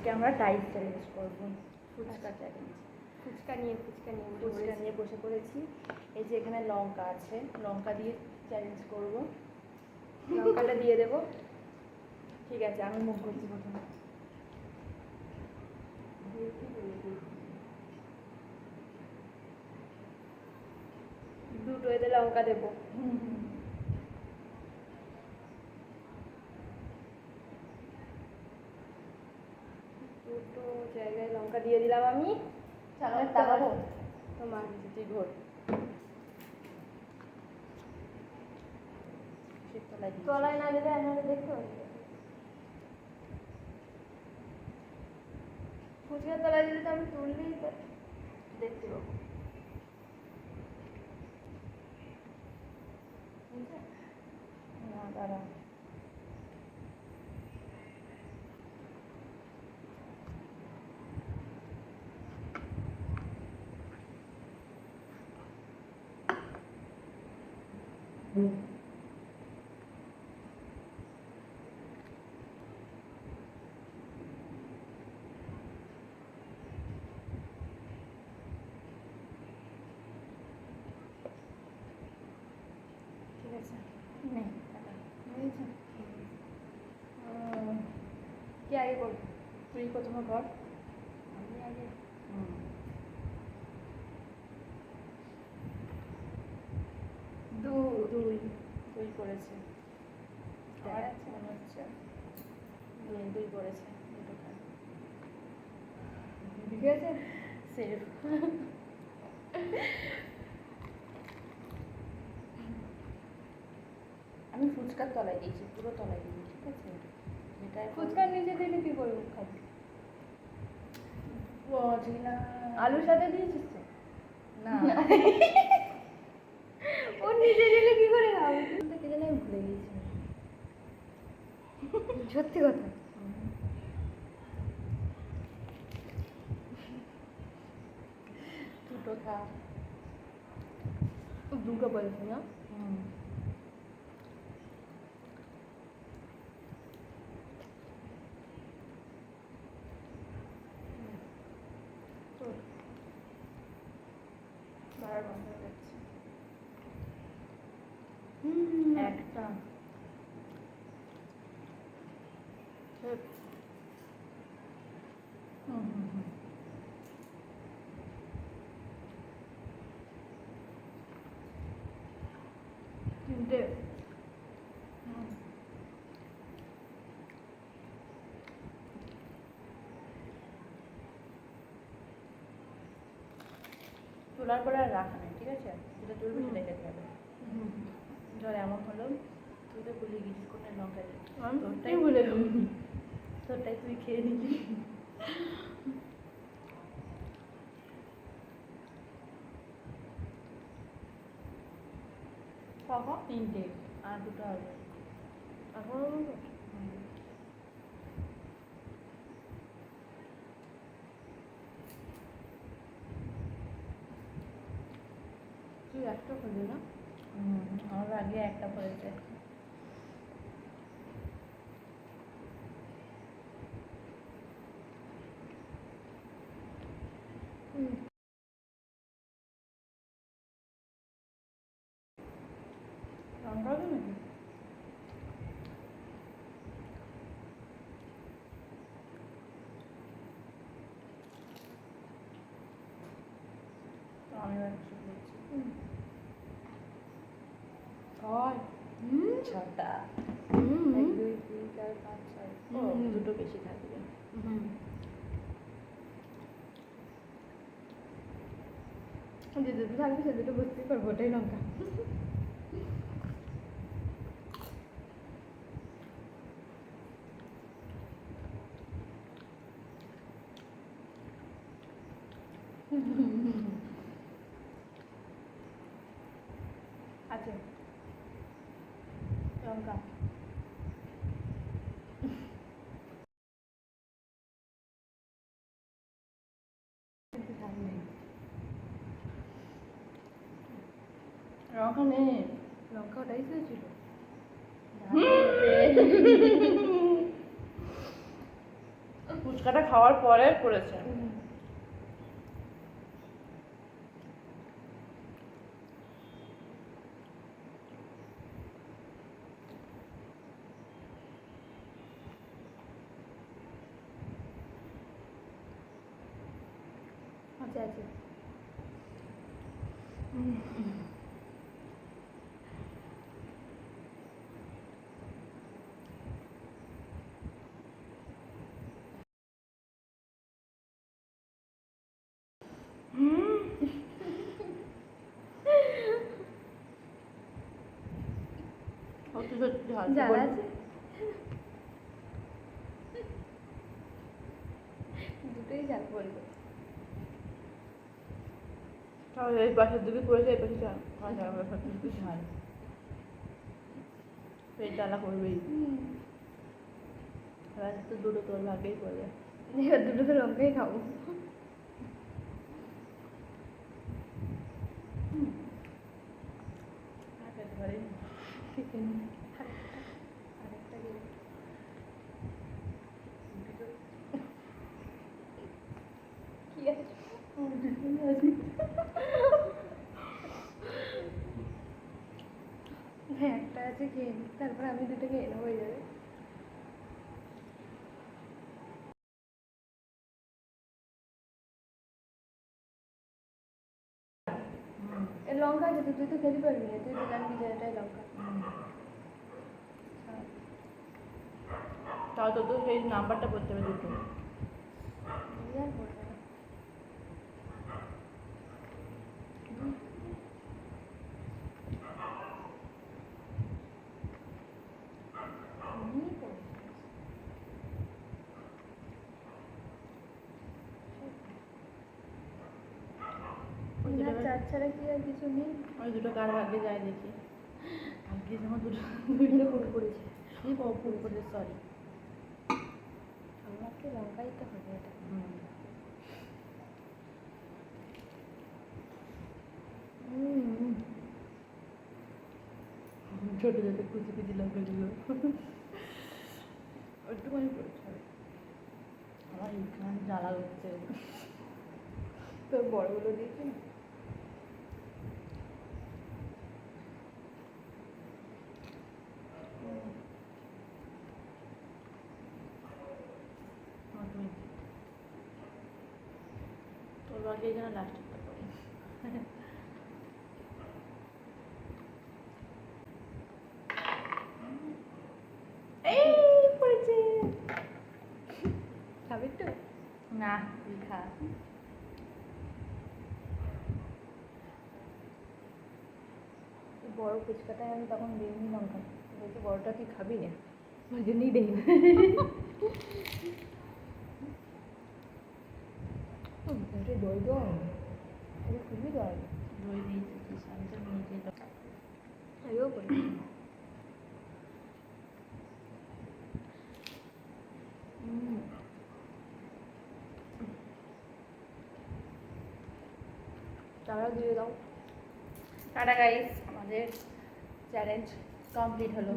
আজকে আমরা ডাইট চ্যালেঞ্জ করবো, ফুচকা চ্যালেঞ্জ। ফুচকা নিয়ে বসে পড়েছি। এই যে এখানে লঙ্কা আছে, লঙ্কা দিয়ে চ্যালেঞ্জ করবো। লঙ্কাটা দিয়ে দেবো। ঠিক আছে, আমি মুখ করছি প্রথমে। দুটো এতে লঙ্কা দেবো। দুটো জায়গায় লঙ্কা দিয়ে দিলাম আমি। চালের তাকাবো তোমার তুই ঘোর। তলায় না দিলে আপনারা দেখতে পাবেন। ফুচকার তলায় দিলে তো আমি তুললেই তো দেখতে পাবো। না দাঁড়া, ঠিক আছে নে কি আগে করবো? তুই প্রথমে কর। আমি আগে দুই দুই করেছে, মনে হচ্ছে দুই করেছে, দুটো খান ঠিক আছে সেফ। আমি ফুচকার তলায় দিয়েছি, পুরো তলায় দিইনি, ঠিক আছে? যেটা ফুচকার নিচে দিলে কি করবো খাবি? বুঝি না। আলুর সাথে দিয়েছিস তো? না ওর নিচে দিলে কি করে খাবো? কে জানি আমি ভুলে গেছি। সত্যি কথা। দুটো খা। দুটো বলছি না? বাড়ার বন্ধ হয়ে যাচ্ছে। একটা তিনটে। তোলার পরে আর রাখা নেই, ঠিক আছে? যেটা তুলবি সেটাই খেতে হবে। ধর এমন হলো, তুই তো ভুলে গেছিস কোনটা লঙ্কা দিবি, তোরটাই ভুলে যাবো। তোরটাই তুই খেয়ে নিবি। কখন? তিনটে, আর দুটো হবে। এখন তুই একটা করবি না? আমার আগে একটা পড়েছে। লঙ্কা হবে নাকি? আমি এবার কিছু বলছি। ছয়। ছটা। এক দুই তিন চার পাঁচ ছয়। ও দুটো বেশি থাকবে। যে দুটো থাকবে সে দুটো বুঝতেই পারবো ওটাই লঙ্কা। আছে লঙ্কা। লঙ্কা নেই, লঙ্কা ওটাই খেয়েছিল। ফুচকাটা খাওয়ার পরে করেছে। আচ্ছা আচ্ছা সত্যি সত্যি ঝাল জ্বালা আছে দুটোই ঝাল বলবো তাহলে এই পাশের দিকে করেছে এই পাশে ঝাল সত্যি সত্যি ঝাল পেট জ্বালা করবেই। এবার তো দুটো তোর ভাগেই করবে। এবার দুটো তো লঙ্কাই খাবো আর খেতে পারি না। খেতে নি আরেকটা দিন কি আছে হ্যাঁ একটা আছে খেয়ে নি তারপর আমি দুটো খেয়ে নেবো হয়ে যাবে এর লঙ্কা আছে তো তুই তো খেতে পারবি না তুই তো জানবি যে এটাই লঙ্কা তাও তো তো সেই নাম্বারটা করতে হবে দুটো। এই আর বলবে না না চার ছাড়া কি আর কিছু নেই ওই দুটো কার ভাগ্যে যায় দেখি। ভাগ্যে যেমন দুটো দুটো ফুল করেছে ও ফুল করে সরি। আমাকে লঙ্কাই তো হবে এটা ছোটো ছোটো কুচি কুচি লঙ্কাগুলো একটুখানি পড়েছে আমার এইখানে জ্বালা হচ্ছে। তোর বড়গুলো দিয়েছি না তোর ভাগ্যে যেন লাস্টটা পড়ে। এই পড়েছে। খাবি একটু না তুই খা। বড় ফুচকাটায় আমি তখন দিইনি লঙ্কা বলছি বড়টা তুই খাবি না ওই জন্যই দিই না এটা দই দই এটা খুবই দই দই দিয়েছিস আমি তো নিজে আমিও করি তারা দিয়ে দাও টাটা গাইস আমাদের চ্যালেঞ্জ কমপ্লিট হলো।